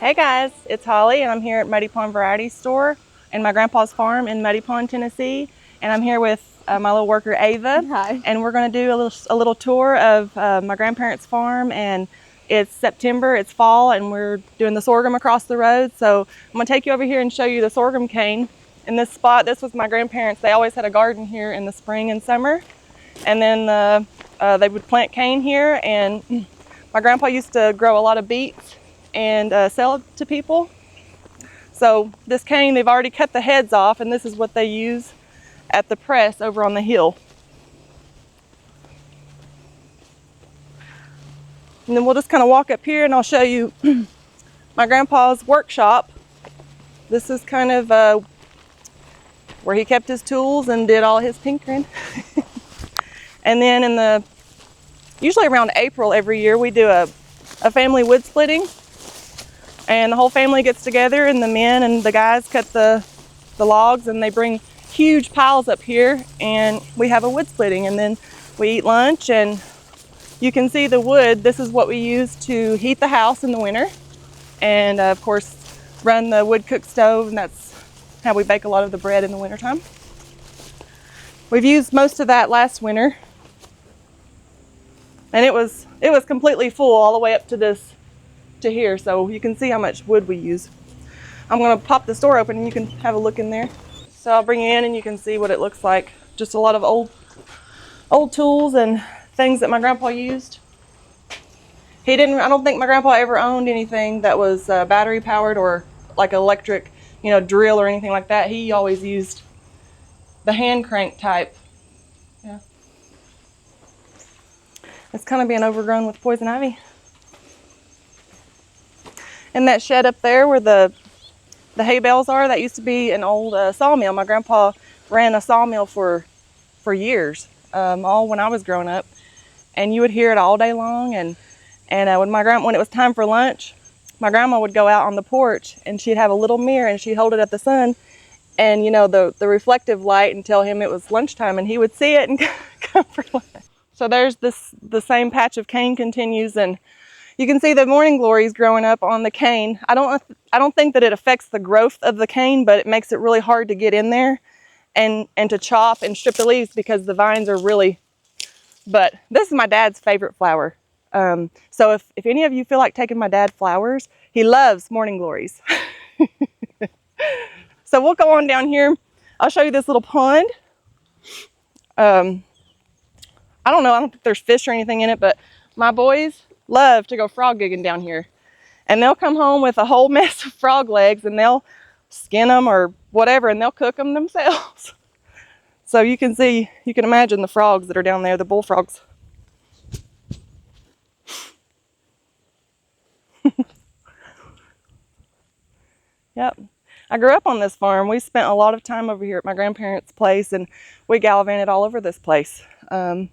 Hey guys, it's Holly and I'm here at Muddy Pond Variety Store and my grandpa's farm in Muddy Pond, Tennessee. And I'm here with my little worker Ava. Hi. And we're going to do a little tour of my grandparents' farm. And it's September, it's fall, and we're doing the sorghum across the road. So I'm going to take you over here and show you the sorghum cane. In this spot, this was my grandparents. They always had a garden here in the spring and summer. And then they would plant cane here, and my grandpa used to grow a lot of beets and sell it to people. So this cane, they've already cut the heads off, and this is what they use at the press over on the hill. And then we'll just kind of walk up here and I'll show you my grandpa's workshop. This is kind of where he kept his tools and did all his tinkering. And then usually around April every year, we do a family wood splitting. And the whole family gets together, and the men and the guys cut the logs, and they bring huge piles up here, and we have a wood splitting, and then we eat lunch. And you can see the wood. This is what we use to heat the house in the winter, and of course run the wood cook stove, and that's how we bake a lot of the bread in the wintertime. We've used most of that last winter, and it was completely full all the way up to here, so you can see how much wood we use. I'm going to pop the store open and you can have a look in there. So I'll bring you in and you can see what it looks like. Just a lot of old tools and things that my grandpa used. I don't think my grandpa ever owned anything that was battery powered or like electric, drill or anything like that. He always used the hand crank type. Yeah. It's kind of being overgrown with poison ivy. And that shed up there where the hay bales are, that used to be an old sawmill. My grandpa ran a sawmill for years, all when I was growing up. And you would hear it all day long. And when it was time for lunch, my grandma would go out on the porch and she'd have a little mirror and she'd hold it at the sun, and the reflective light, and tell him it was lunchtime, and he would see it and come for lunch. So there's the same patch of cane continues, and you can see the morning glories growing up on the cane. I don't think that it affects the growth of the cane, but it makes it really hard to get in there and to chop and strip the leaves because the vines are really. But this is my dad's favorite flower. So if any of you feel like taking my dad flowers, he loves morning glories. So we'll go on down here. I'll show you this little pond. I don't think there's fish or anything in it, but my boys love to go frog gigging down here. And they'll come home with a whole mess of frog legs, and they'll skin them or whatever, and they'll cook them themselves. So you can imagine the frogs that are down there, the bullfrogs. Yep. I grew up on this farm. We spent a lot of time over here at my grandparents' place, and we gallivanted all over this place, through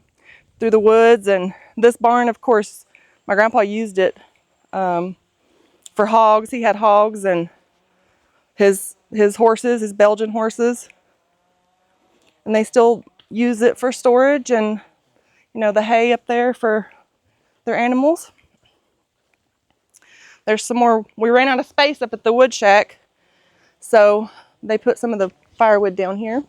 the woods. And this barn, of course, my grandpa used it for hogs. He had hogs and his horses, his Belgian horses. And they still use it for storage and, the hay up there for their animals. There's some more. We ran out of space up at the wood shack, so they put some of the firewood down here.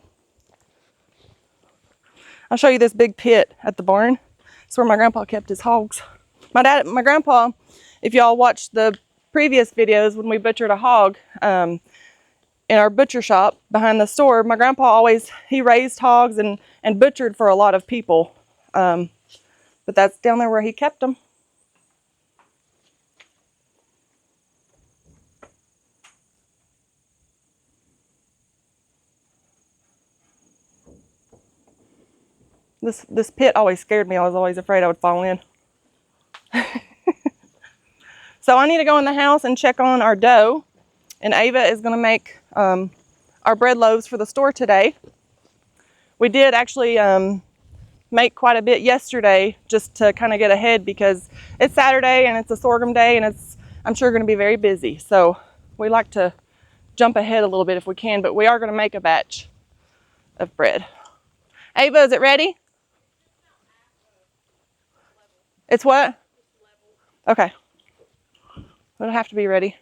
I'll show you this big pit at the barn. It's where my grandpa kept his hogs. My grandpa, if y'all watched the previous videos when we butchered a hog in our butcher shop behind the store, my grandpa he raised hogs and butchered for a lot of people. But that's down there where he kept them. This pit always scared me. I was always afraid I would fall in. So I need to go in the house and check on our dough. And Ava is going to make our bread loaves for the store today. We did actually make quite a bit yesterday just to kind of get ahead, because it's Saturday and it's a sorghum day, and I'm sure going to be very busy. So we like to jump ahead a little bit if we can, but we are going to make a batch of bread. Ava, is it ready? It's what? Okay. It'll have to be ready.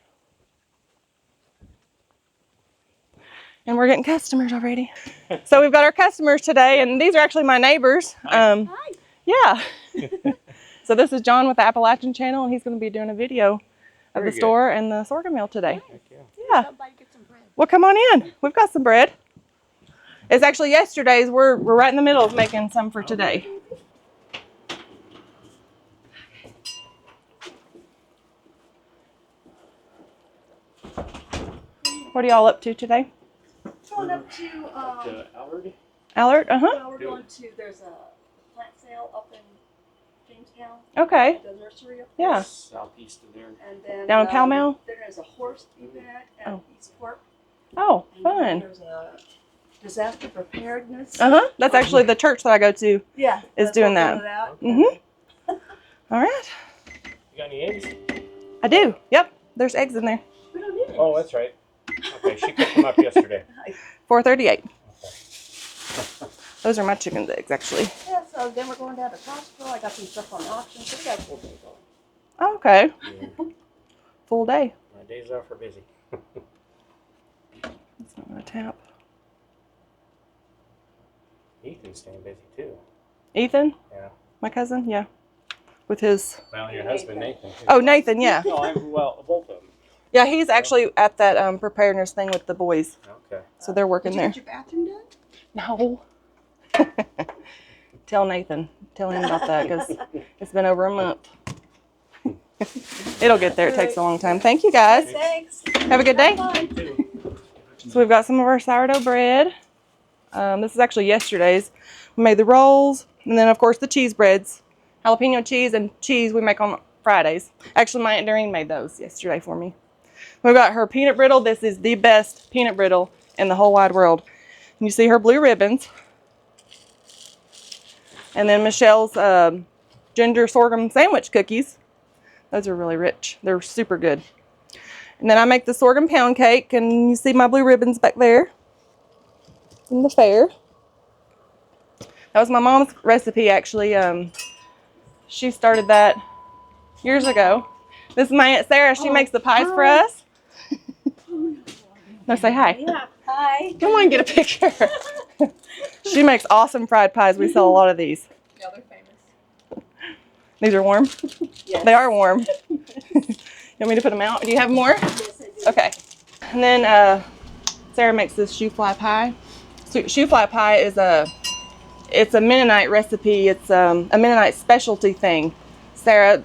And we're getting customers already. So we've got our customers today, and these are actually my neighbors. Hi. Yeah. So this is John with the Appalachian Channel, and he's going to be doing a video of the store and the sorghum mill today. Yeah. Well, come on in. We've got some bread. It's actually yesterday's. We're right in the middle of making some for today. What are y'all up to today? Going up to Allard. Allard? well, we're going to, there's a plant sale up in Jamestown. Okay. The nursery up there. Yeah. Southeast of there. And then Down in Pall Mall? there's a horse event at Eastport. Oh, And then fun. there's a disaster preparedness. That's actually the church that I go to. Yeah. Is that's doing what that. we're doing All right. You got any eggs? I do. Yep. There's eggs in there. We don't need it. Oh, that's right. Okay, she picked them up yesterday. $4.38. Those are my chicken's eggs, actually. Yeah, so then we're going down to Costco. I got some stuff on auction, so we got a full day going. Oh, okay. Yeah. Full day. My days off are busy. That's not my tap. Ethan's staying busy too. Ethan? Yeah. My cousin? Yeah. With his... Well, your husband Nathan too. Oh, Nathan, yeah. No, well, both of them. Yeah, he's actually at that preparedness thing with the boys. Okay. So they're working Did you there. get your bathroom done? No. Tell Nathan. Tell him about that because it's been over a month. It'll get there. It takes a long time. Thank you, guys. Thanks. Have a good day. Bye. So we've got some of our sourdough bread. This is actually yesterday's. We made the rolls, and then of course the cheese breads. Jalapeno cheese and cheese we make on Fridays. Actually, my Aunt Doreen made those yesterday for me. We've got her peanut brittle. This is the best peanut brittle in the whole wide world. And you see her blue ribbons. And then Michelle's ginger sorghum sandwich cookies. Those are really rich. They're super good. And then I make the sorghum pound cake, and you see my blue ribbons back there in the fair. That was my mom's recipe, actually. She started that years ago. This is my Aunt Sarah. She makes the pies for us. No, say hi. Yeah. Hi. Come on, get a picture. She makes awesome fried pies. We sell a lot of these. Yeah, they're famous. These are warm? Yes. They are warm. You want me to put them out? Do you have more? Yes, I do. Okay. And then Sarah makes this shoe fly pie. So shoe fly pie is it's a Mennonite recipe. It's a Mennonite specialty thing. Sarah,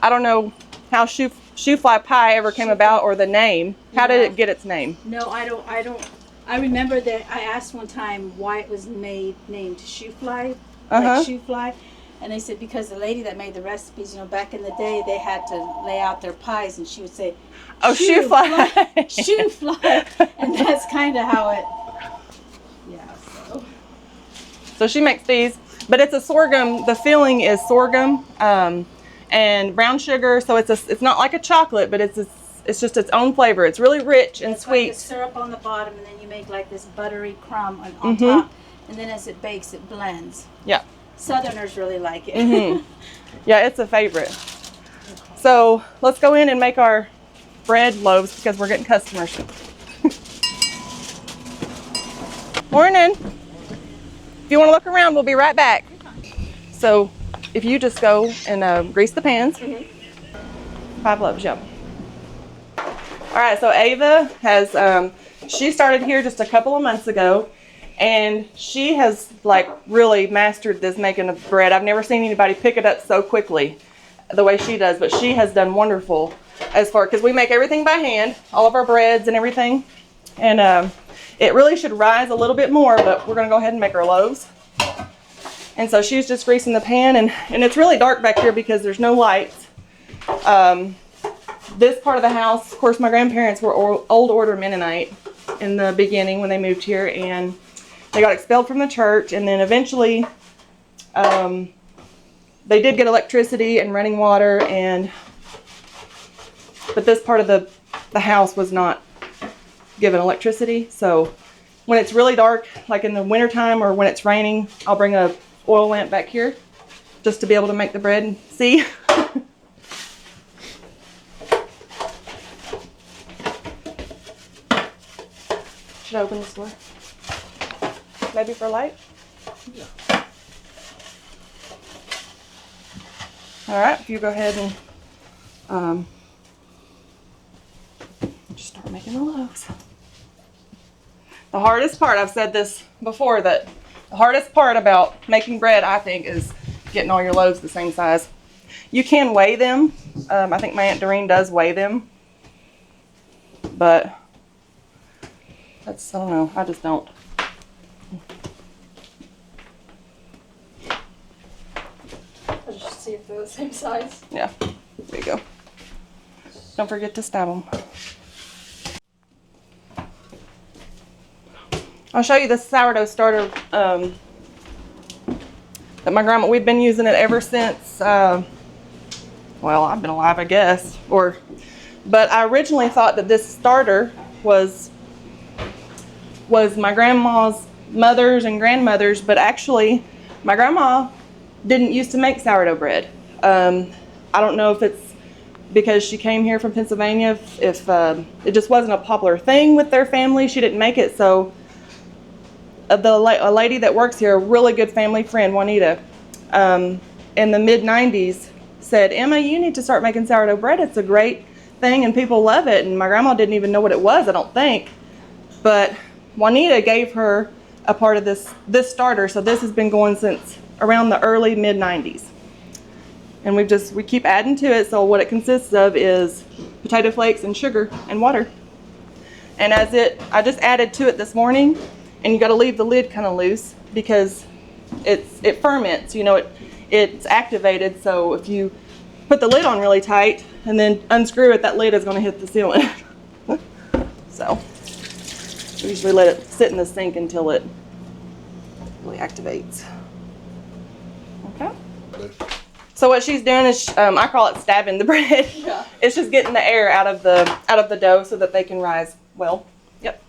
I don't know how shoe fly pie ever came about or the name. How did it get its name? No, I don't. I remember that I asked one time why it was named shoe fly, like shoe fly, and they said because the lady that made the recipes, back in the day, they had to lay out their pies, and she would say, Oh, shoe fly. shoe fly, and that's kind of how it. Yeah. So she makes these, but it's a sorghum. The filling is sorghum and brown sugar. So it's not like a chocolate, but it's just its own flavor. It's really rich and It's sweet. like the syrup on the bottom, and then you make like this buttery crumb on top, and then as it bakes, it blends. Yeah. Southerners really like it. Yeah, it's a favorite. So let's go in and make our bread loaves because we're getting customers. Morning. If you want to look around, we'll be right back. So if you just go and grease the pans. 5 loaves, yep. All right, so Ava has, she started here just a couple of months ago, and she has like really mastered this making of bread. I've never seen anybody pick it up so quickly the way she does, but she has done wonderful as far, because we make everything by hand, all of our breads and everything. And it really should rise a little bit more, but we're gonna go ahead and make our loaves. And so she's just greasing the pan, and it's really dark back here because there's no lights. This part of the house, of course, my grandparents were Old Order Mennonite in the beginning when they moved here, and they got expelled from the church, and then eventually they did get electricity and running water, but this part of the house was not given electricity. So when it's really dark, like in the wintertime or when it's raining, I'll bring a oil lamp back here just to be able to make the bread and see. Should I open this door? Maybe for light? Yeah. All right, if you go ahead and just start making the loaves. The hardest part, I've said this before, that the hardest part about making bread, I think, is getting all your loaves the same size. You can weigh them. I think my Aunt Doreen does weigh them. But that's, I don't know, I just don't. I'll just see if they're the same size. Yeah, there you go. Don't forget to stab them. I'll show you the sourdough starter that my grandma, we've been using it ever since, well, I've been alive, I guess. But I originally thought that this starter was my grandma's mother's and grandmother's, but actually my grandma didn't used to make sourdough bread. I don't know if it's because she came here from Pennsylvania, if it just wasn't a popular thing with their family. She didn't make it, so a lady that works here, a really good family friend, Juanita, in the mid-90s said, Emma, you need to start making sourdough bread. It's a great thing and people love it. And my grandma didn't even know what it was, I don't think. But Juanita gave her a part of this starter, so this has been going since around the early mid-90s. And we keep adding to it. So what it consists of is potato flakes and sugar and water. And I just added to it this morning, and you got to leave the lid kind of loose because it ferments, you know, it's activated. So if you put the lid on really tight and then unscrew it, that lid is going to hit the ceiling. So we usually let it sit in the sink until it really activates. Okay. So what she's doing is, I call it stabbing the bread. Yeah. It's just getting the air out of the dough so that they can rise well. Yep.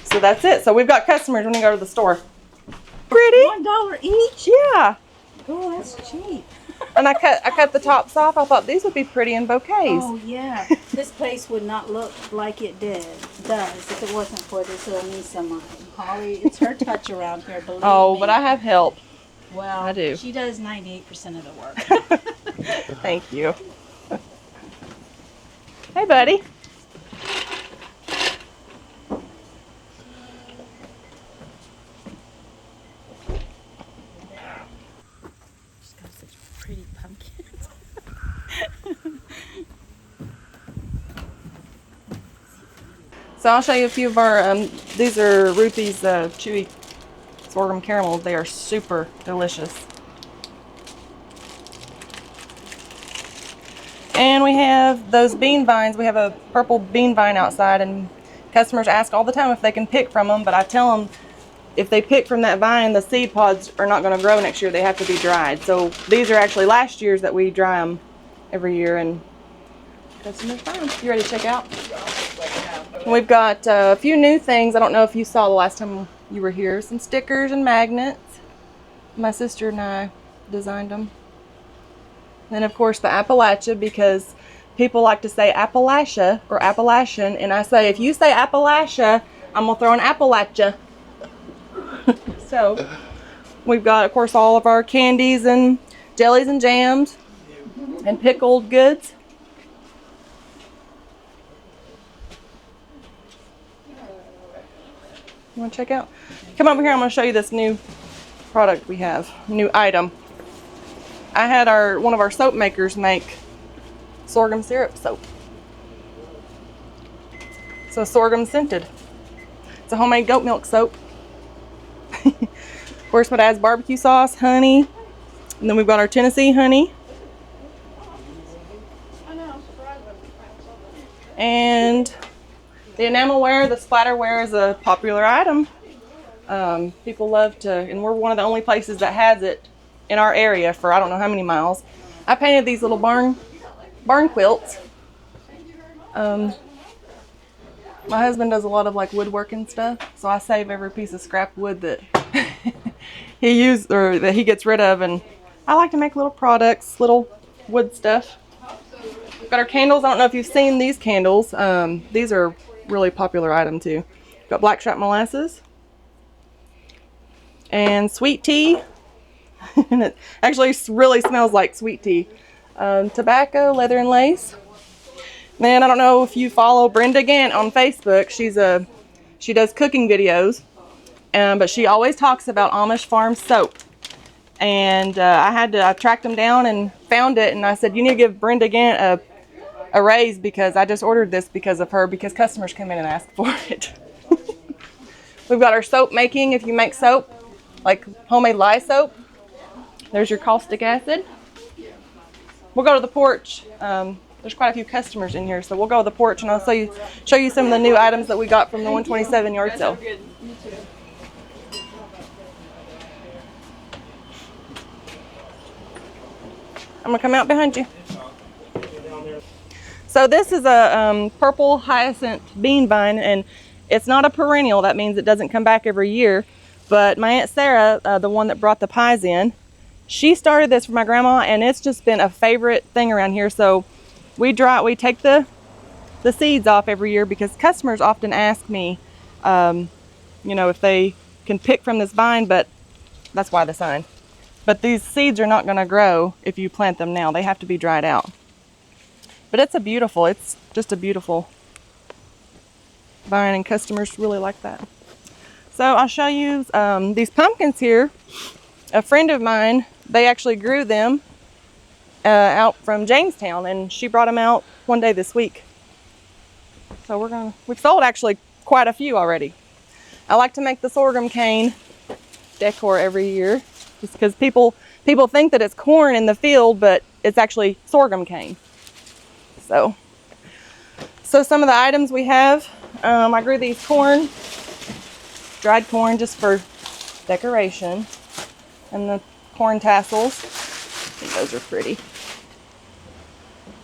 So that's it. So we've got customers when you go to the store. Pretty? $1 each? Yeah. Oh, that's cheap. And I cut the tops off. I thought these would be pretty in bouquets. Oh yeah, this place would not look like it does if it wasn't for this little niece of mine. Holly, it's her touch around here, believe me. But I have help. Well, I do. She does 98% of the work. Thank you. Hey, buddy. She's got such pretty pumpkins. So I'll show you a few of our, these are Ruthie's chewy sorghum caramels. They are super delicious. And we have those bean vines. We have a purple bean vine outside, and customers ask all the time if they can pick from them, but I tell them if they pick from that vine, the seed pods are not going to grow next year. They have to be dried. So these are actually last year's that we dry them every year, and customers buy them. You ready to check out? We've got a few new things. I don't know if you saw the last time you were here. Some stickers and magnets. My sister and I designed them. And then of course the Appalachia, because people like to say Appalachia or Appalachian, and I say if you say Appalachia, I'm gonna throw an Appalachia. So we've got of course all of our candies and jellies and jams and pickled goods. You want to check out? Come over here, I'm going to show you this new product we have, new item. I had one of our soap makers make sorghum syrup soap. So sorghum scented. It's a homemade goat milk soap. Of course, it adds barbecue sauce, honey, and then we've got our Tennessee honey. And the enamelware, the splatterware is a popular item. People love to, and we're one of the only places that has it in our area for I don't know how many miles. I painted these little barn quilts. My husband does a lot of like woodworking stuff, so I save every piece of scrap wood that he used or that he gets rid of, and I like to make little products, little wood stuff. Got our candles. I don't know if you've seen these candles. These are really popular item too. Got blackstrap molasses and sweet tea. And it actually really smells like sweet tea. Tobacco, leather and lace. Then I don't know if you follow Brenda Gant on Facebook. She does cooking videos, but she always talks about Amish Farm soap. And I tracked them down and found it, and I said, you need to give Brenda Gant a raise, because I just ordered this because of her, because customers come in and ask for it. We've got our soap making. If you make soap, like homemade lye soap, there's your caustic acid. We'll go to the porch. There's quite a few customers in here, so we'll go to the porch and I'll show you some of the new items that we got from the 127 yard sale. I'm gonna come out behind you. So this is a purple hyacinth bean vine, and it's not a perennial. That means it doesn't come back every year. But my Aunt Sarah, the one that brought the pies in, she started this for my grandma, and it's just been a favorite thing around here. So we take the seeds off every year, because customers often ask me, you know, if they can pick from this vine, but that's why the sign. But these seeds are not gonna grow if you plant them now. They have to be dried out. But it's just a beautiful vine, and customers really like that. So I'll show you these pumpkins here. A friend of mine, they actually grew them out from Jamestown, and she brought them out one day this week. So we've sold actually quite a few already. I like to make the sorghum cane decor every year, just because people think that it's corn in the field, but it's actually sorghum cane. So some of the items we have, I grew these dried corn just for decoration, and the corn tassels. I think those are pretty.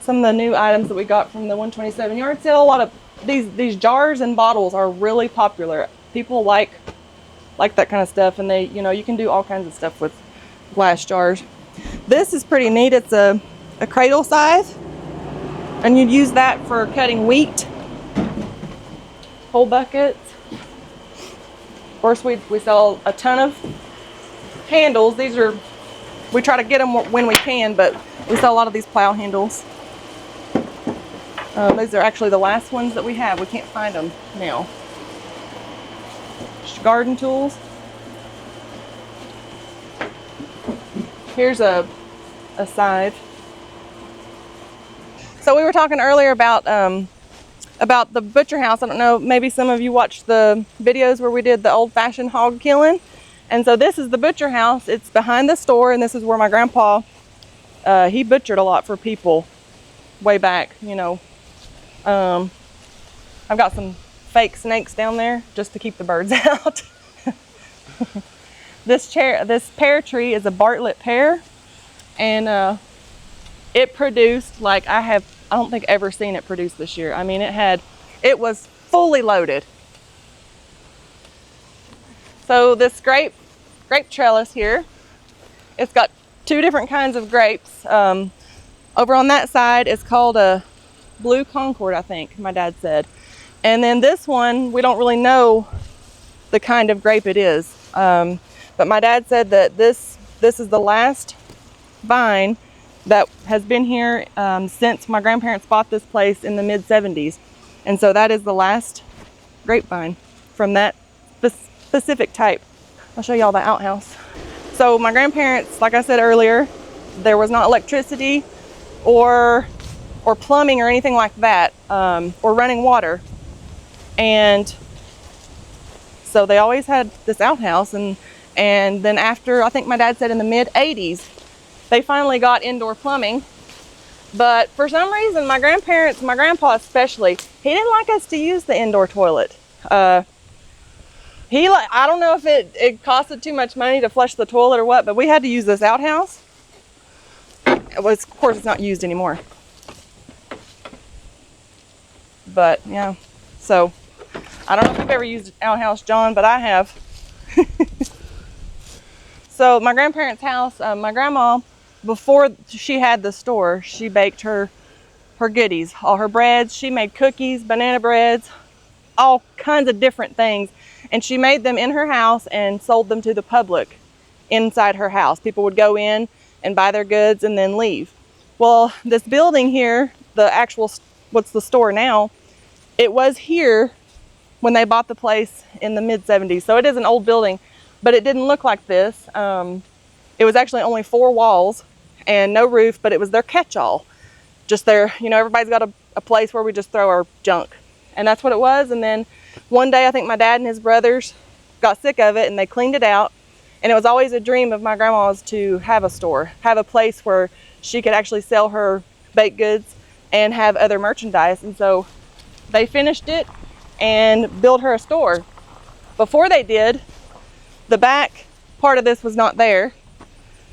Some of the new items that we got from the 127 yard sale. A lot of these jars and bottles are really popular. People like that kind of stuff, and you can do all kinds of stuff with glass jars. This is pretty neat. It's a cradle scythe, and you'd use that for cutting wheat, whole buckets. Of course, we sell a ton of handles. We try to get them when we can, but we sell a lot of these plow handles. These are actually the last ones that we have. We can't find them now. Garden tools. Here's a scythe. So we were talking earlier about the butcher house. I don't know, maybe some of you watched the videos where we did the old-fashioned hog killing. And so this is the butcher house. It's behind the store, and this is where my grandpa, he butchered a lot for people way back, you know. I've got some fake snakes down there just to keep the birds out. This pear tree is a Bartlett pear, and it produced like I don't think ever seen it produce this year. I mean, it was fully loaded. So this grape trellis here, it's got two different kinds of grapes. Over on that side, it's called a Blue Concord, I think my dad said. And then this one, we don't really know the kind of grape it is. But my dad said that this is the last vine that has been here since my grandparents bought this place in the mid-70s. And so that is the last grapevine from that specific type. I'll show y'all the outhouse. So my grandparents, like I said earlier, there was not electricity or plumbing or anything like that, or running water. And so they always had this outhouse, and then after, I think my dad said in the mid-80s, they finally got indoor plumbing. But for some reason, my grandpa especially, he didn't like us to use the indoor toilet. I don't know if it costed too much money to flush the toilet or what, but we had to use this outhouse. Of course, it's not used anymore. But yeah, so I don't know if you've ever used an outhouse, John, but I have. So my grandparents' house, my grandma, before she had the store, she baked her goodies, all her breads. She made cookies, banana breads, all kinds of different things. And she made them in her house and sold them to the public inside her house. People would go in and buy their goods and then leave. Well, this building here, the actual, what's the store now, it was here when they bought the place in the mid-70s. So it is an old building, but it didn't look like this. It was actually only 4 walls and no roof, but it was their catch-all. Just their, you know, everybody's got a place where we just throw our junk. And that's what it was. And then one day, I think my dad and his brothers got sick of it and they cleaned it out. And it was always a dream of my grandma's to have a store, have a place where she could actually sell her baked goods and have other merchandise. And so they finished it and built her a store. Before they did, the back part of this was not there.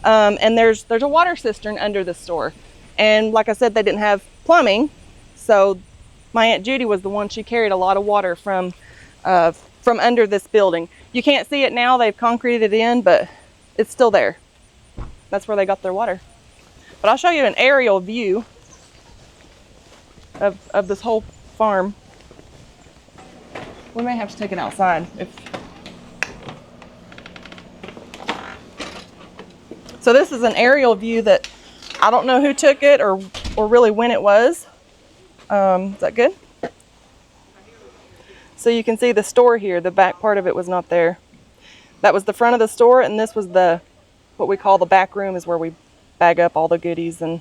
And there's a water cistern under the store. And like I said, they didn't have plumbing. So my Aunt Judy was the one, she carried a lot of water from under this building. You can't see it now, they've concreted it in, but it's still there. That's where they got their water. But I'll show you an aerial view of this whole farm. We may have to take it outside. So this is an aerial view that I don't know who took it or really when it was. Is that good? So you can see the store here. The back part of it was not there. That was the front of the store, and this was what we call the back room, is where we bag up all the goodies. And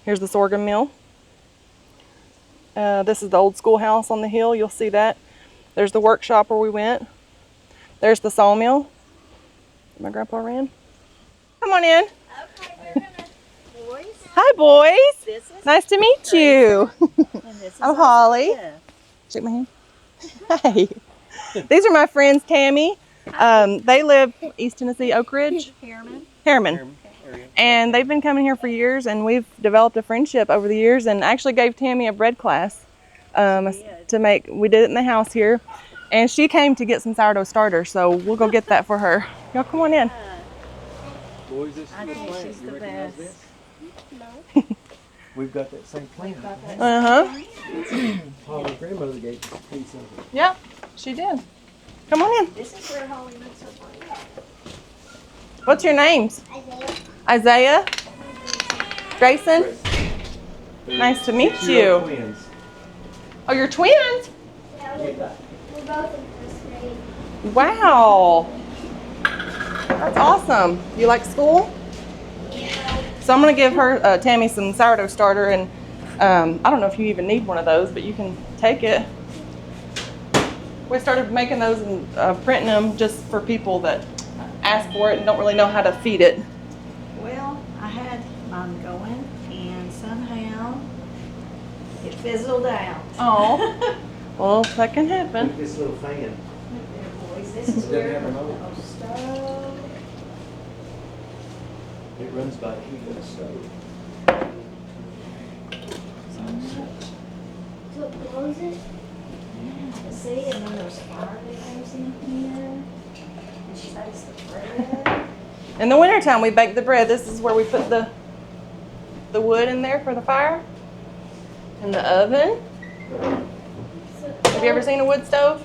here's the sorghum mill. This is the old schoolhouse on the hill. You'll see that. There's the workshop where we went. There's the sawmill my grandpa ran. Come on in. Okay, we're gonna, boys. Hi, boys. This is Nice to meet you. and this is I'm Holly. Isaiah. Shake my hand. Hey. These are my friends, Tammy. They live East Tennessee, Oak Ridge. Harriman. And they've been coming here for years, and we've developed a friendship over the years, and actually gave Tammy a bread class to make. We did it in the house here, and she came to get some sourdough starter, so we'll go get that for her. Y'all come on in. Boys, this is I the think plant. she's You the recognize best. this? No. We've got that same plant. Uh-huh. Holly's grandmother gave us a piece of it. Yep, she did. Come on in. This is where Holly lives her brain. What's your names? Isaiah? Grayson? Nice to meet Two you. twins. Oh, you're twins? Yeah, we're both in first grade. Wow. That's awesome. You like school? So I'm going to give her, Tammy, some sourdough starter, and I don't know if you even need one of those, but you can take it. We started making those and printing them just for people that ask for it and don't really know how to feed it. Well, I had mine going, and somehow it fizzled out. Oh. Well, that can happen. Look at this little fan. There, boys, this is Does that where have a the motor? stove. It runs by heat of the stove. So it blows it. See, and then there's fire that goes in here. And she bakes the bread. In the wintertime, we bake the bread. This is where we put the wood in there for the fire. In the oven. Have you ever seen a wood stove?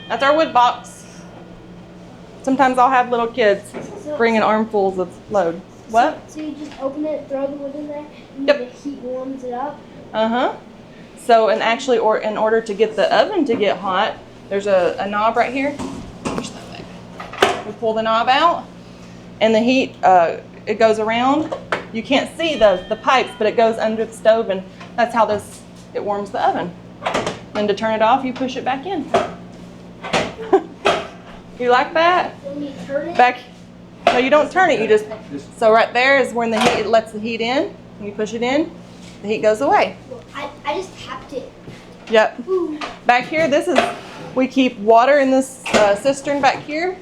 That's our wood box. Sometimes I'll have little kids bringing armfuls of load. What? So you just open it, throw the wood in there, and Yep. the heat warms it up. Uh-huh. So, and actually, in order to get the oven to get hot, there's a knob right here. Push that back. We pull the knob out, and the heat, it goes around. You can't see the pipes, but it goes under the stove, and that's how it warms the oven. Then to turn it off, you push it back in. You like that? Then you turn it. Back. No, you don't turn it. You just. So right there is when the heat, it lets the heat in. When you push it in, the heat goes away. I just tapped it. Yep. Ooh. Back here, we keep water in this cistern back here,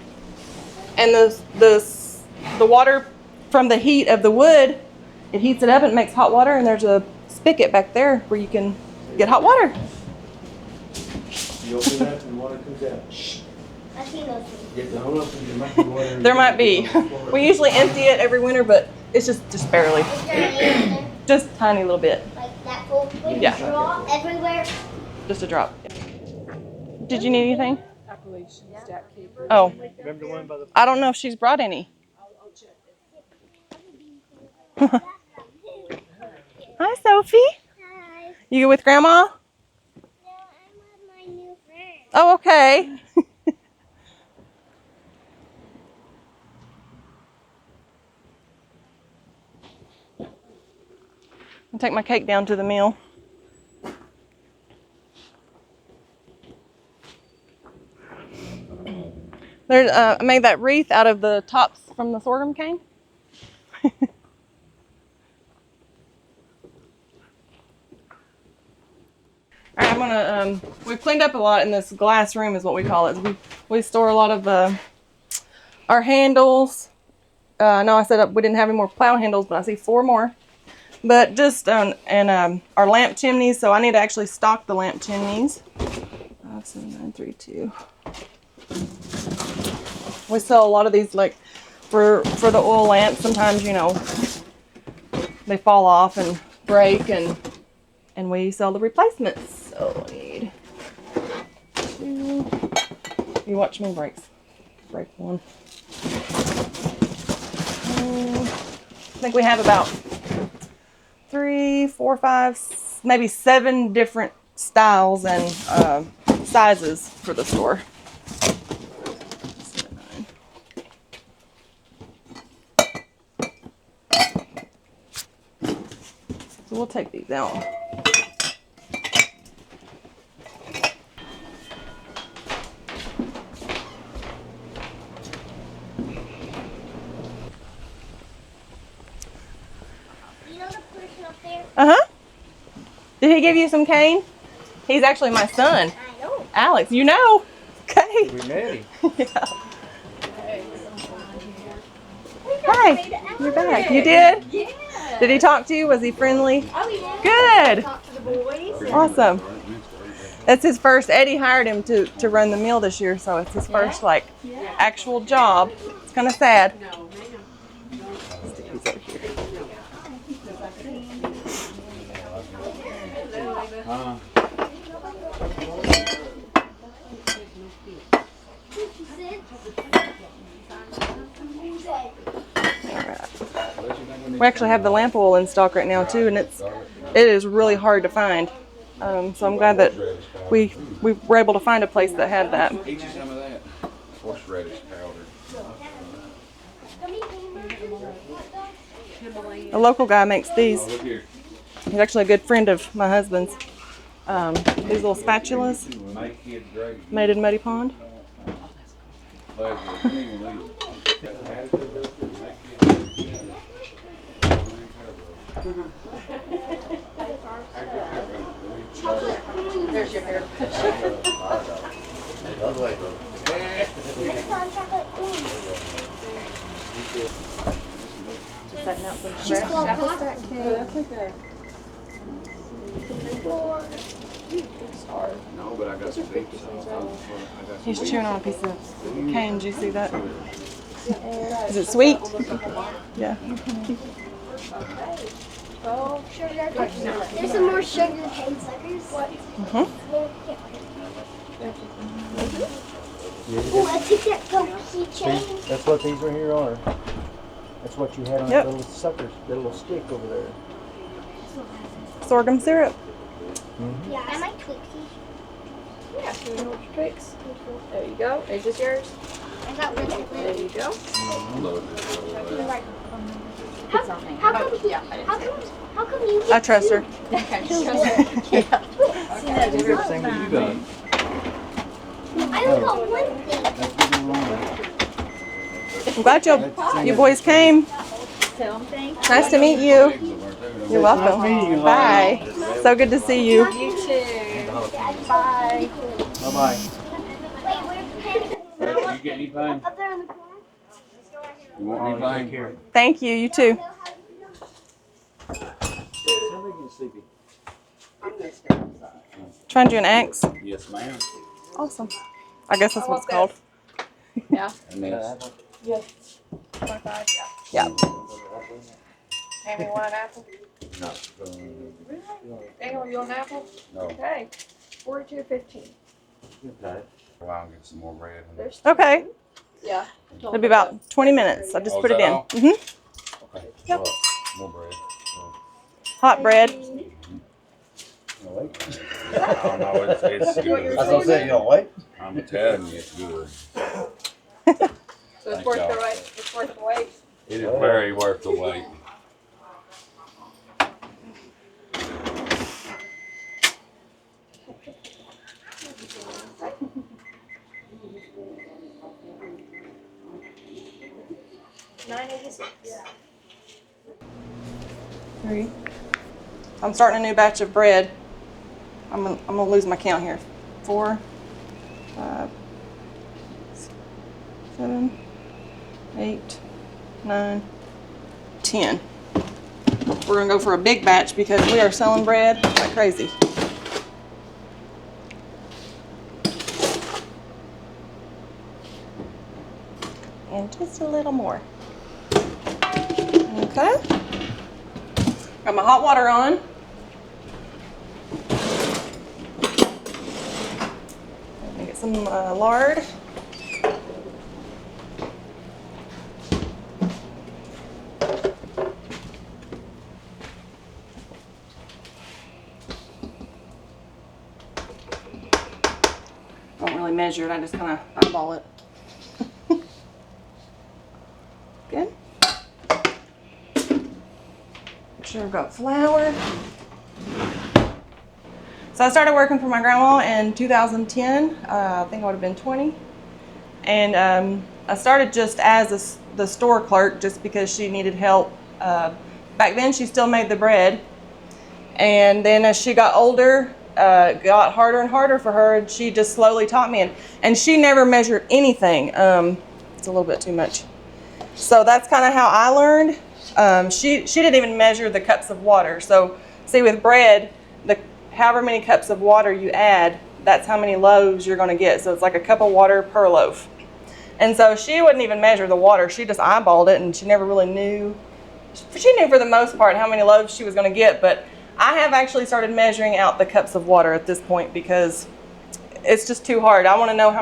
and the water from the heat of the wood, it heats it up and makes hot water, and there's a spigot back there where you can get hot water. You open that and water comes out. I've seen those things. Get the whole open, there might be water. There might be. We usually empty it every winter, but it's just barely, Is there any in there? just tiny little bit. Like that full? Like Yeah. straw everywhere? Just a drop. Did you need anything? Appalachian stack keeper. Oh, Remember the one by the... I don't know if she's brought any. Hi, Sophie. Hi. You with Grandma? No, I'm with my new friend. Oh, okay. I'll take my cake down to the mill. There's, I made that wreath out of the tops from the sorghum cane. All right, I'm gonna, we've cleaned up a lot in this glass room is what we call it. We store a lot of our handles. I know I said we didn't have any more plow handles, but I see 4 more. But just, and our lamp chimneys, so I need to actually stock the lamp chimneys. 57932. We sell a lot of these, like, for the oil lamps. Sometimes, you know, they fall off and break, and we sell the replacements. So I need 2. You watch me break 1. I think we have about 3, 4, 5, maybe 7 different styles and sizes for the store. So we'll take these out. You know the person up there? Uh-huh. Did he give you some cane? He's actually my son, I know. Alex. You know. Okay. We met him. Yeah. Hi. You're back. You did? Yeah. Did he talk to you? Was he friendly? Oh, yeah. Good. Talk to the boys. Awesome. That's his first. Eddie hired him to run the mill this year, so it's his first like actual job. It's kind of sad. Stick these over here. We actually have the lamp oil in stock right now too, and it is really hard to find. So I'm glad that we were able to find a place that had that. Eat you some of that horseradish powder. A local guy makes these. Look here. He's actually a good friend of my husband's. These little spatulas Make kids great. made in Muddy Pond. There's your hair. Setting out some She's fresh called apple Pop. stack cake. That's okay. No, but I got some deep sauce. He's chewing on a piece of cane. Did you see that? Is it sweet? Yeah. There's some more sugar cane suckers. Mhm. Oh, I took that keychain. That's what these right here are. That's what you had on Yep. that little sucker, that little stick over there. Sorghum syrup. Yeah, I might tweak these. Yeah, so you know what your tricks. There you go. Is this yours? I got rid of There it. you go. How come you I trust her. Everything that you got. I only got one thing. That's what you're wrong. I'm glad you boys came. Nice to meet you. You're welcome. Bye. So good to see you. You too. Bye. Bye-bye. Wait, where's You get anything? up there in the corner? You want anything? Here. Thank you. You too. Somebody get sleepy. Trying to do an axe. Yes, ma'am. Awesome. I guess that's what it's called. Yeah. And this. Yes. 25, Yeah. Amy, want an apple? No. Daniel, you want an apple? No. Okay. 42.15. Okay. Well, I'll get some more bread. There's Okay. two. Yeah. It'll be about 20 minutes. I just Oh, put is it that in. all? Okay. Yep. Well, more bread. Hot bread. No, wait. Oh, no, it's good. I was gonna say, you don't wait. I'm telling you, it's good. So it's Thank worth y'all. the wait. It's worth the wait. It is very worth the wait. Three. I'm starting a new batch of bread. I'm gonna lose my count here. 4, 5, 7, 8, 9, 10. We're gonna go for a big batch because we are selling bread like crazy. And just a little more. Okay. Got my hot water on. Let me get some lard. Don't really measure it, I just kind of eyeball it. Good. Make sure I've got flour. So I started working for my grandma in 2010. I think I would have been 20. And I started just as the store clerk just because she needed help. Back then she still made the bread. And then as she got older, it got harder and harder for her, and she just slowly taught me. And she never measured anything. It's a little bit too much. So that's kind of how I learned. She didn't even measure the cups of water. So see, with bread, however many cups of water you add, that's how many loaves you're going to get. So it's like a cup of water per loaf. And so she wouldn't even measure the water. She just eyeballed it, and she never really knew. She knew for the most part how many loaves she was going to get, but I have actually started measuring out the cups of water at this point because it's just too hard. I want to know how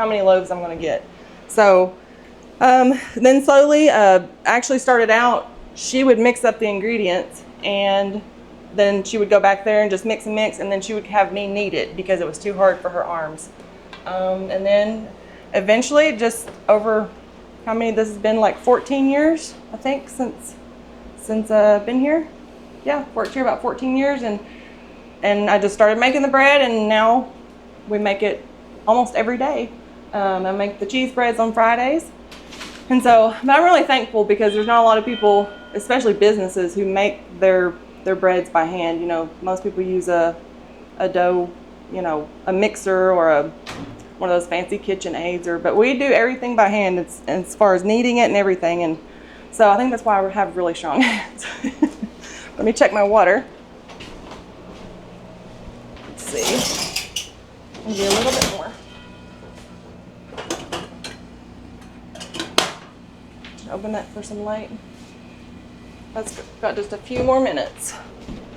many loaves I'm going to get. So then slowly, actually started out, she would mix up the ingredients, and then she would go back there and just mix, and then she would have me knead it because it was too hard for her arms. And then eventually, just over how many, this has been like 14 years, I think, since I've been here. Yeah, worked here about 14 years, and I just started making the bread, and now we make it almost every day. I make the cheese breads on Fridays. And so, but I'm really thankful because there's not a lot of people, especially businesses, who make their breads by hand. You know, most people use a dough, you know, a mixer or one of those fancy kitchen aids, but we do everything by hand as far as kneading it and everything. And so I think that's why we have really strong hands. Let me check my water. Let's see. Maybe a little bit more. Open that for some light. That's got just a few more minutes.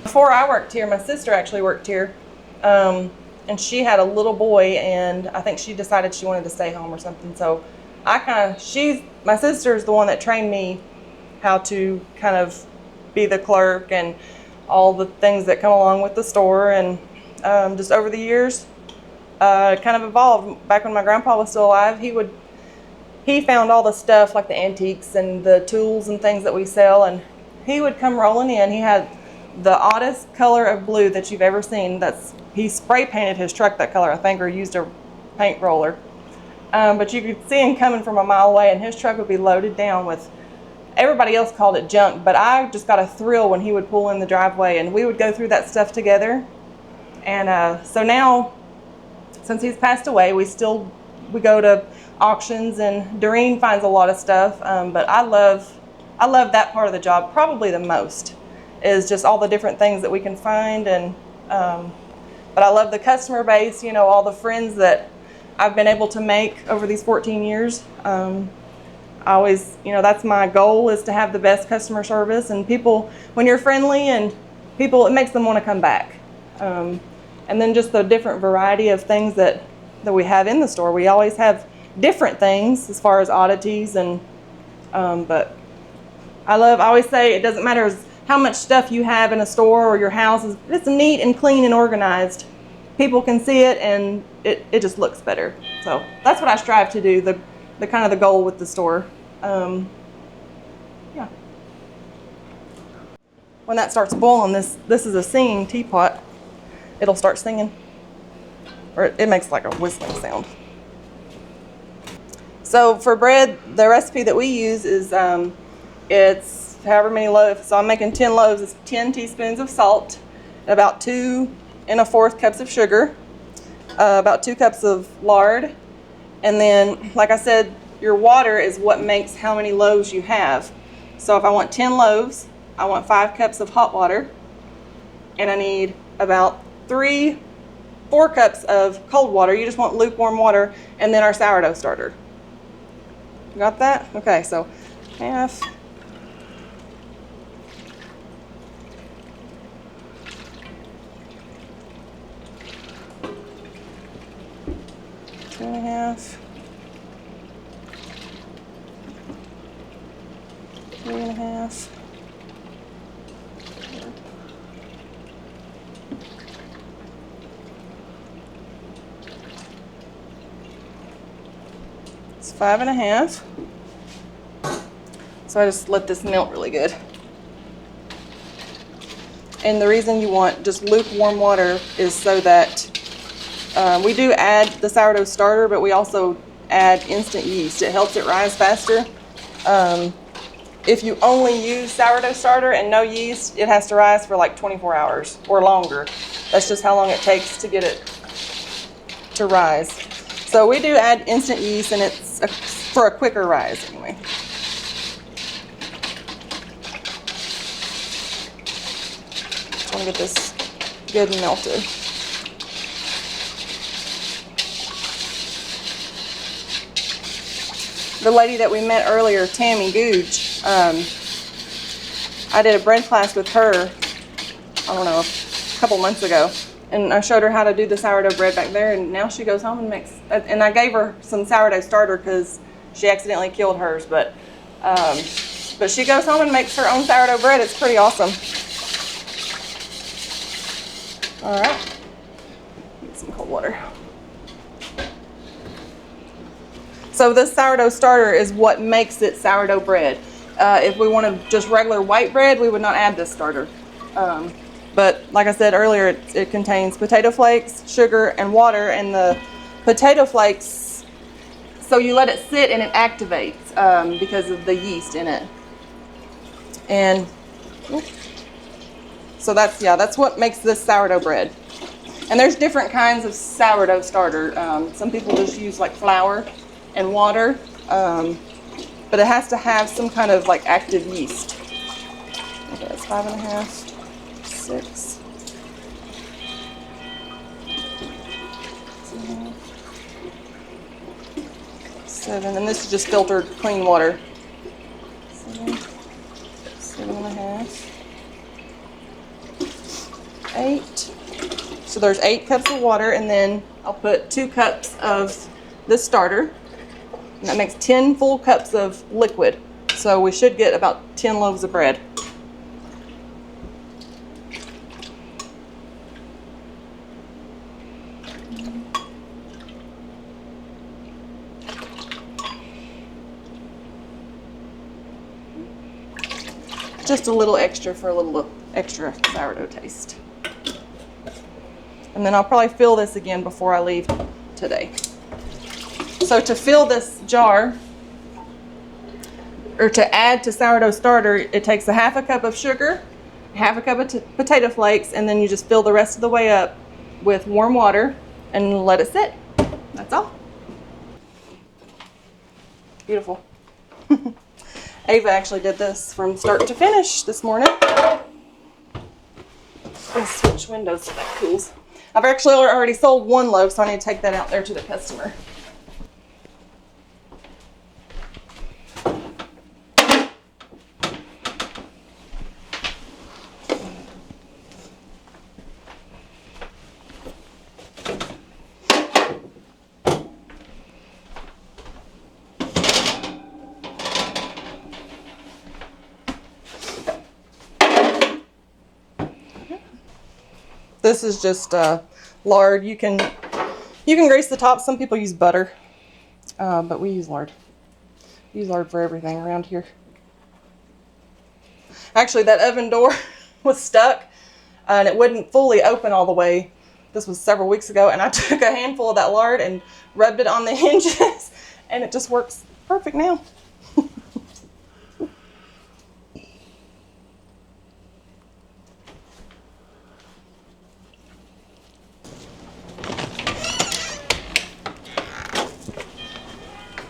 Before I worked here, my sister actually worked here, and she had a little boy, and I think she decided she wanted to stay home or something. So my sister's the one that trained me how to kind of be the clerk and all the things that come along with the store. And just over the years, kind of evolved. Back when my grandpa was still alive, he found all the stuff like the antiques and the tools and things that we sell, and he would come rolling in. He had the oddest color of blue that you've ever seen. He spray painted his truck that color, I think, or used a paint roller. But you could see him coming from a mile away, and his truck would be loaded down with, everybody else called it junk, but I just got a thrill when he would pull in the driveway, and we would go through that stuff together. And so now, since he's passed away, we go to auctions, and Doreen finds a lot of stuff. But I love that part of the job probably the most, is just all the different things that we can find. And but I love the customer base, you know, all the friends that I've been able to make over these 14 years. I always, you know, that's my goal, is to have the best customer service, and people, when you're friendly and people, it makes them want to come back. And then just the different variety of things that we have in the store. We always have different things as far as oddities, and but I always say it doesn't matter how much stuff you have in a store or your house. If it's neat and clean and organized, people can see it and it just looks better. So that's what I strive to do, the kind of the goal with the store. Yeah. When that starts boiling, this is a singing teapot. It'll start singing, or it makes like a whistling sound. So for bread, the recipe that we use is it's however many loaves. So I'm making 10 loaves. It's 10 teaspoons of salt, about 2 1/4 cups of sugar, about 2 cups of lard, and then, like I said, your water is what makes how many loaves you have. So if I want 10 loaves, I want 5 cups of hot water, and I need about 3-4 cups of cold water. You just want lukewarm water, and then our sourdough starter. Got that? Okay, so half. Two and a half. 3 1/2. It's 5 1/2. So I just let this melt really good. And the reason you want just lukewarm water is so that we do add the sourdough starter, but we also add instant yeast. It helps it rise faster. If you only use sourdough starter and no yeast, it has to rise for like 24 hours or longer. That's just how long it takes to get it to rise. So we do add instant yeast, and it's for a quicker rise anyway. Just want to get this good and melted. The lady that we met earlier, Tammy Googe, I did a bread class with her, I don't know, a couple months ago. And I showed her how to do the sourdough bread back there, and now she goes home and makes, and I gave her some sourdough starter because she accidentally killed hers, but she goes home and makes her own sourdough bread. It's pretty awesome. All right, get some cold water. So this sourdough starter is what makes it sourdough bread. If we wanted just regular white bread, we would not add this starter. But like I said earlier, it contains potato flakes, sugar, and water. And the potato flakes, so you let it sit and it activates because of the yeast in it. And so that's what makes this sourdough bread. And there's different kinds of sourdough starter. Some people just use like flour and water, but it has to have some kind of like active yeast. Okay, that's 5 1/2. 6, 7, and this is just filtered clean water. 7, 7 1/2, 8. So there's 8 cups of water, and then I'll put 2 cups of this starter, and that makes 10 full cups of liquid. So we should get about 10 loaves of bread. Just a little extra for a little extra sourdough taste. And then I'll probably fill this again before I leave today. So to fill this jar, or to add to sourdough starter, it takes a 1/2 cup of sugar, 1/2 cup of potato flakes, and then you just fill the rest of the way up with warm water and let it sit. That's all. Beautiful. Ava actually did this from start to finish this morning. Let's switch windows so that cools. I've actually already sold 1 loaf, so I need to take that out there to the customer. This is just lard. You can grease the top. Some people use butter, but we use lard. We use lard for everything around here. Actually, that oven door was stuck and it wouldn't fully open all the way. This was several weeks ago, and I took a handful of that lard and rubbed it on the hinges, and it just works perfect now.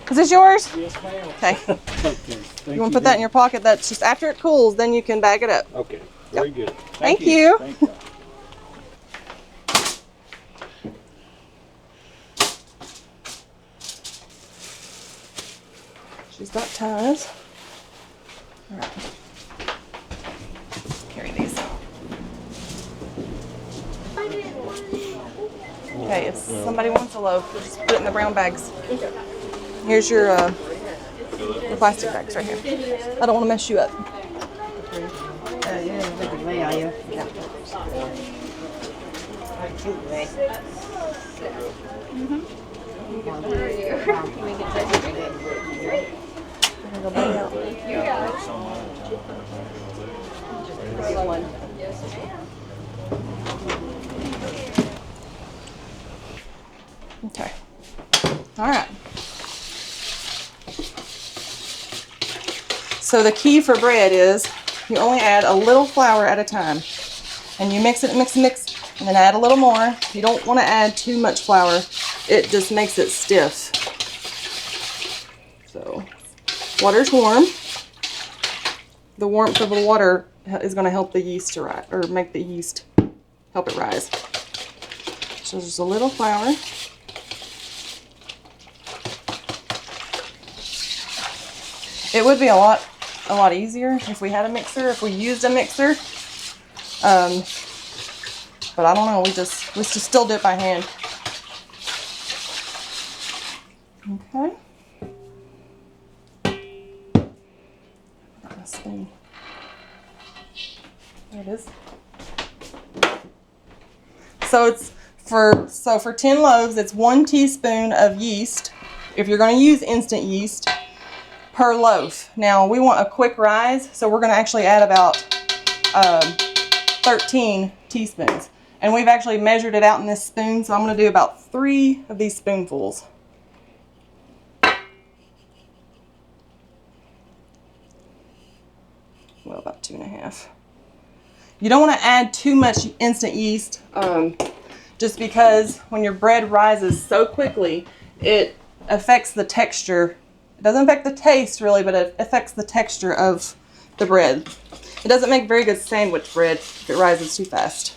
Is this yours? Yes, ma'am. Okay. Okay. You want to put that in your pocket? That's just after it cools, then you can bag it up. Okay. Very good. Thank you. Thank you. She's got ties. All right. Carry these. Okay, if somebody wants a loaf, just put it in the brown bags. Here's your the plastic bags right here. I don't want to mess you up. Go back out. Okay. All right. So the key for bread is you only add a little flour at a time. And you mix it, mix, and then add a little more. You don't want to add too much flour. It just makes it stiff. So, water's warm. The warmth of the water is going to help the yeast to rise, or make the yeast help it rise. So just a little flour. It would be a lot easier if we had a mixer, if we used a mixer. But I don't know, we just still do it by hand. Okay. This thing. There it is. So it's for 10 loaves, it's 1 teaspoon of yeast. If you're going to use instant yeast, per loaf. Now we want a quick rise, so we're going to actually add about 13 teaspoons. And we've actually measured it out in this spoon, so I'm going to do about 3 of these spoonfuls. Well, about 2.5. You don't want to add too much instant yeast, just because when your bread rises so quickly, it affects the texture. It doesn't affect the taste really, but it affects the texture of the bread. It doesn't make very good sandwich bread if it rises too fast.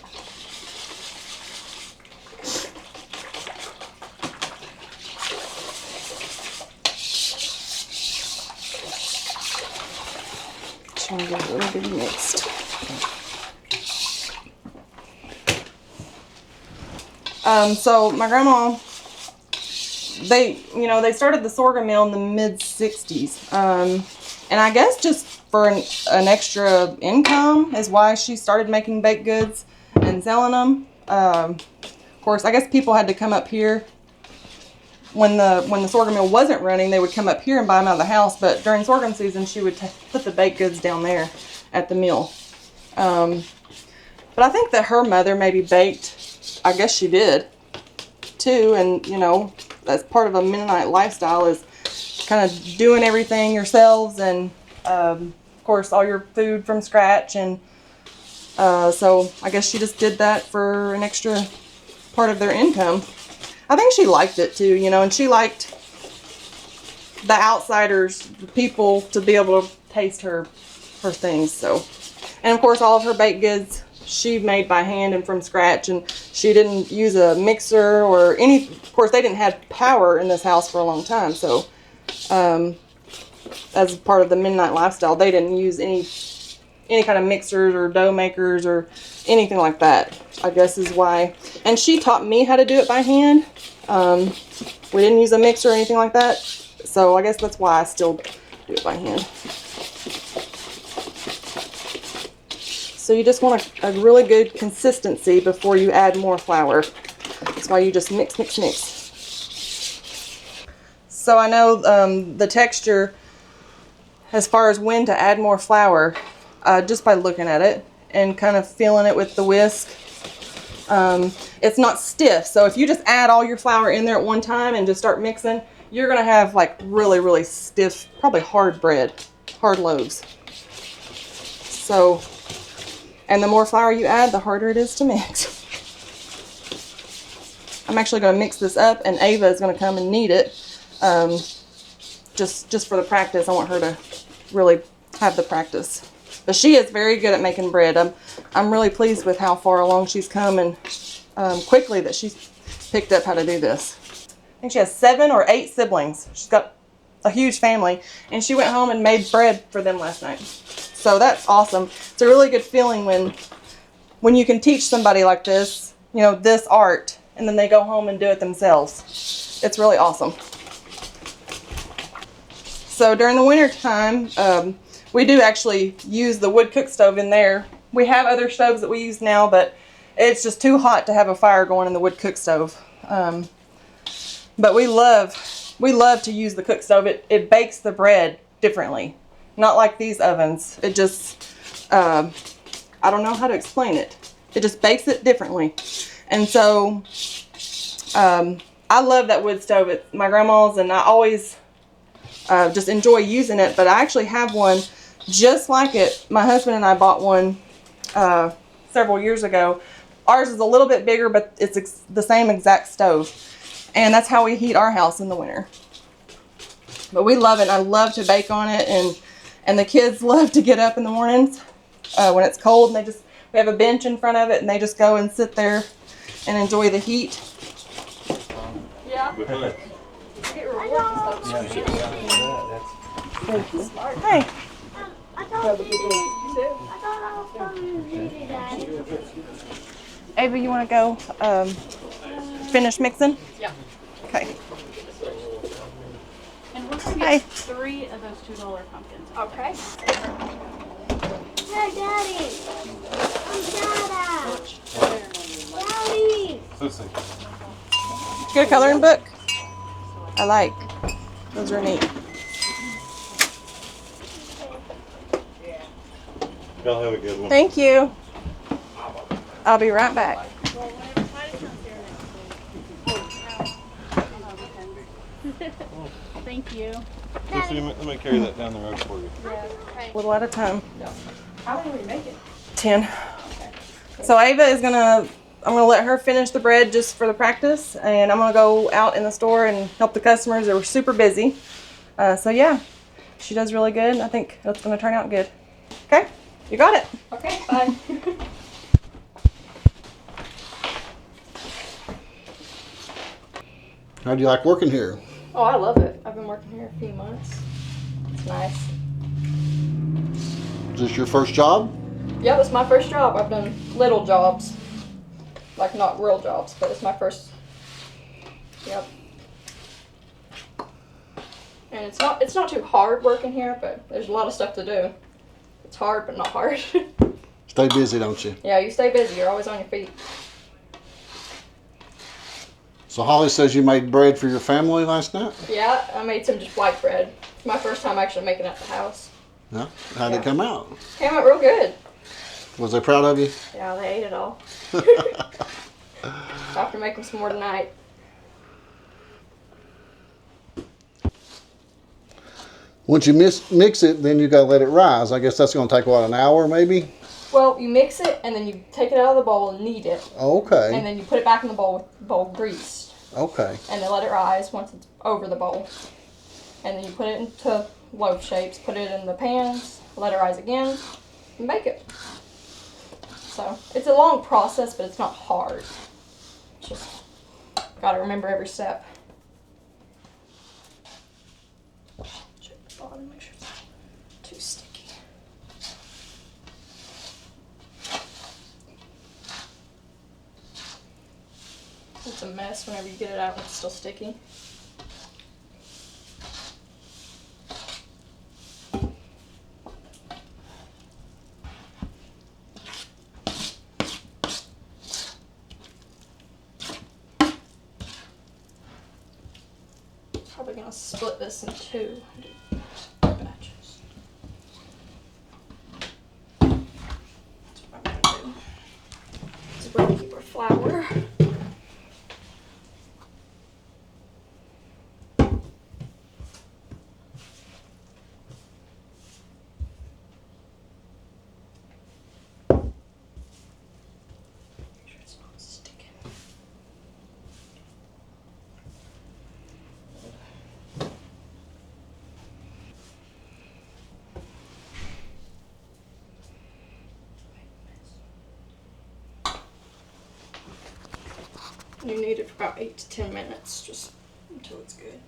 Trying to get it a little bit mixed. So my grandma, they started the sorghum mill in the mid-60s. And I guess just for an extra income is why she started making baked goods and selling them. Of course, I guess people had to come up here when the sorghum mill wasn't running. They would come up here and buy them out of the house. But during sorghum season, she would put the baked goods down there at the mill. But I think that her mother maybe baked. I guess she did too, and that's part of a Mennonite lifestyle is kind of doing everything yourselves, and of course all your food from scratch, and so I guess she just did that for an extra part of their income. I think she liked it too, and she liked the outsiders, the people, to be able to taste her things. So, and of course all of her baked goods she made by hand and from scratch, and she didn't use a mixer or any. Of course, they didn't have power in this house for a long time, so as part of the Mennonite lifestyle, they didn't use any kind of mixers or dough makers or anything like that, I guess is why. And she taught me how to do it by hand. We didn't use a mixer or anything like that, so I guess that's why I still do it by hand. So you just want a really good consistency before you add more flour. That's why you just mix, mix, mix. So I know the texture, as far as when to add more flour, just by looking at it and kind of feeling it with the whisk. It's not stiff, so if you just add all your flour in there at one time and just start mixing, you're gonna have like really, really stiff, probably hard bread, hard loaves. So, and the more flour you add, the harder it is to mix. I'm actually gonna mix this up, and Ava is gonna come and knead it, just for the practice. I want her to really have the practice. But she is very good at making bread. I'm really pleased with how far along she's come, and quickly that she's picked up how to do this. I think she has 7 or 8 siblings. She's got a huge family, and she went home and made bread for them last night. So that's awesome. It's a really good feeling when you can teach somebody like this, you know, this art, and then they go home and do it themselves. It's really awesome. So during the winter time, we do actually use the wood cook stove in there. We have other stoves that we use now, but it's just too hot to have a fire going in the wood cook stove. But we love to use the cook stove. It bakes the bread differently, not like these ovens. It just, I don't know how to explain it. It just bakes it differently. And so I love that wood stove. It's my grandma's, and I always just enjoy using it. But I actually have one just like it. My husband and I bought one several years ago. Ours is a little bit bigger, but it's the same exact stove. And that's how we heat our house in the winter. But we love it. I love to bake on it, and the kids love to get up in the mornings when it's cold, and we have a bench in front of it, and they just go and sit there and enjoy the heat. Yeah. Get rewards and stuff. Hey. I thought I was from Baby Daddy. Ava, you want to go finish mixing? Yeah. Okay. And we're gonna Hi. get 3 of those $2 pumpkins. Okay. Hey, Daddy. I'm Dada. Daddy. Get a coloring book? I like. Those are neat. Y'all have a good one. Thank you. I'll be right back. Thank you. Let me carry that down the road for you. A little at a time. How long will you make it? 10. So Ava is I'm gonna let her finish the bread just for the practice, and I'm gonna go out in the store and help the customers. They were super busy. So yeah, she does really good. I think it's gonna turn out good. Okay, you got it. Okay, bye. How do you like working here? Oh, I love it. I've been working here a few months. It's nice. Is this your first job? Yeah, it's my first job. I've done little jobs. Like, not real jobs, but it's my first. Yep. And it's not too hard working here, but there's a lot of stuff to do. It's hard, but not hard. Stay busy, don't you? Yeah, you stay busy. You're always on your feet. So Holly says you made bread for your family last night? Yeah, I made some just white bread. It's my first time actually making it at the house. Yeah. How'd it come out? Came out real good. Was they proud of you? Yeah, they ate it all. Have to make them some more tonight. Once you mix it, then you gotta let it rise. I guess that's gonna take, what, an hour maybe? Well, you mix it and then you take it out of the bowl and knead it. Okay. And then you put it back in the bowl with the bowl greased. Okay. And then let it rise once it's over the bowl. And then you put it into loaf shapes, put it in the pans, let it rise again, and bake it. So, it's a long process, but it's not hard. Just gotta remember every step. Check the bottom, make sure it's not too sticky. It's a mess whenever you get it out and it's still sticky. mix in two. Batches. That's what I'm gonna do. This is where we keep our flour. You knead it for about 8 to 10 minutes, just until it's good.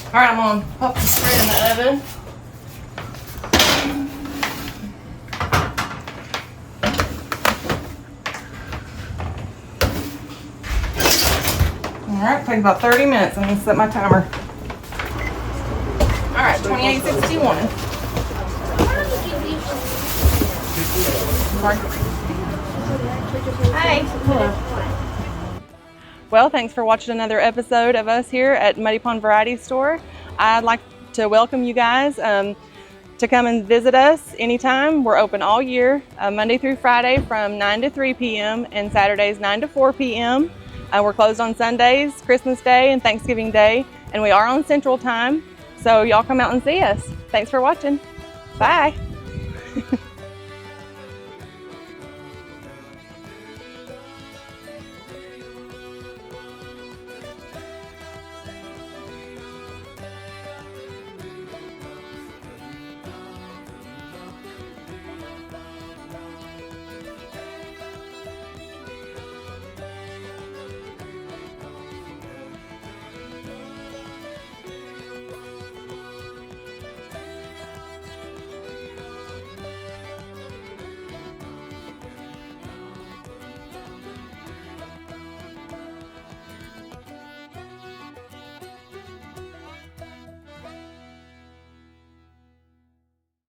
All right, I'm gonna pop this bread in the oven. All right, take about 30 minutes. I'm gonna set my timer. All right, 2861. Hi. Well, thanks for watching another episode of us here at Muddy Pond Variety Store. I'd like to welcome you guys to come and visit us anytime. We're open all year, Monday through Friday from 9 to 3 p.m. and Saturdays 9 to 4 p.m. We're closed on Sundays, Christmas Day and Thanksgiving Day, and we are on Central Time. So y'all come out and see us. Thanks for watching. Bye.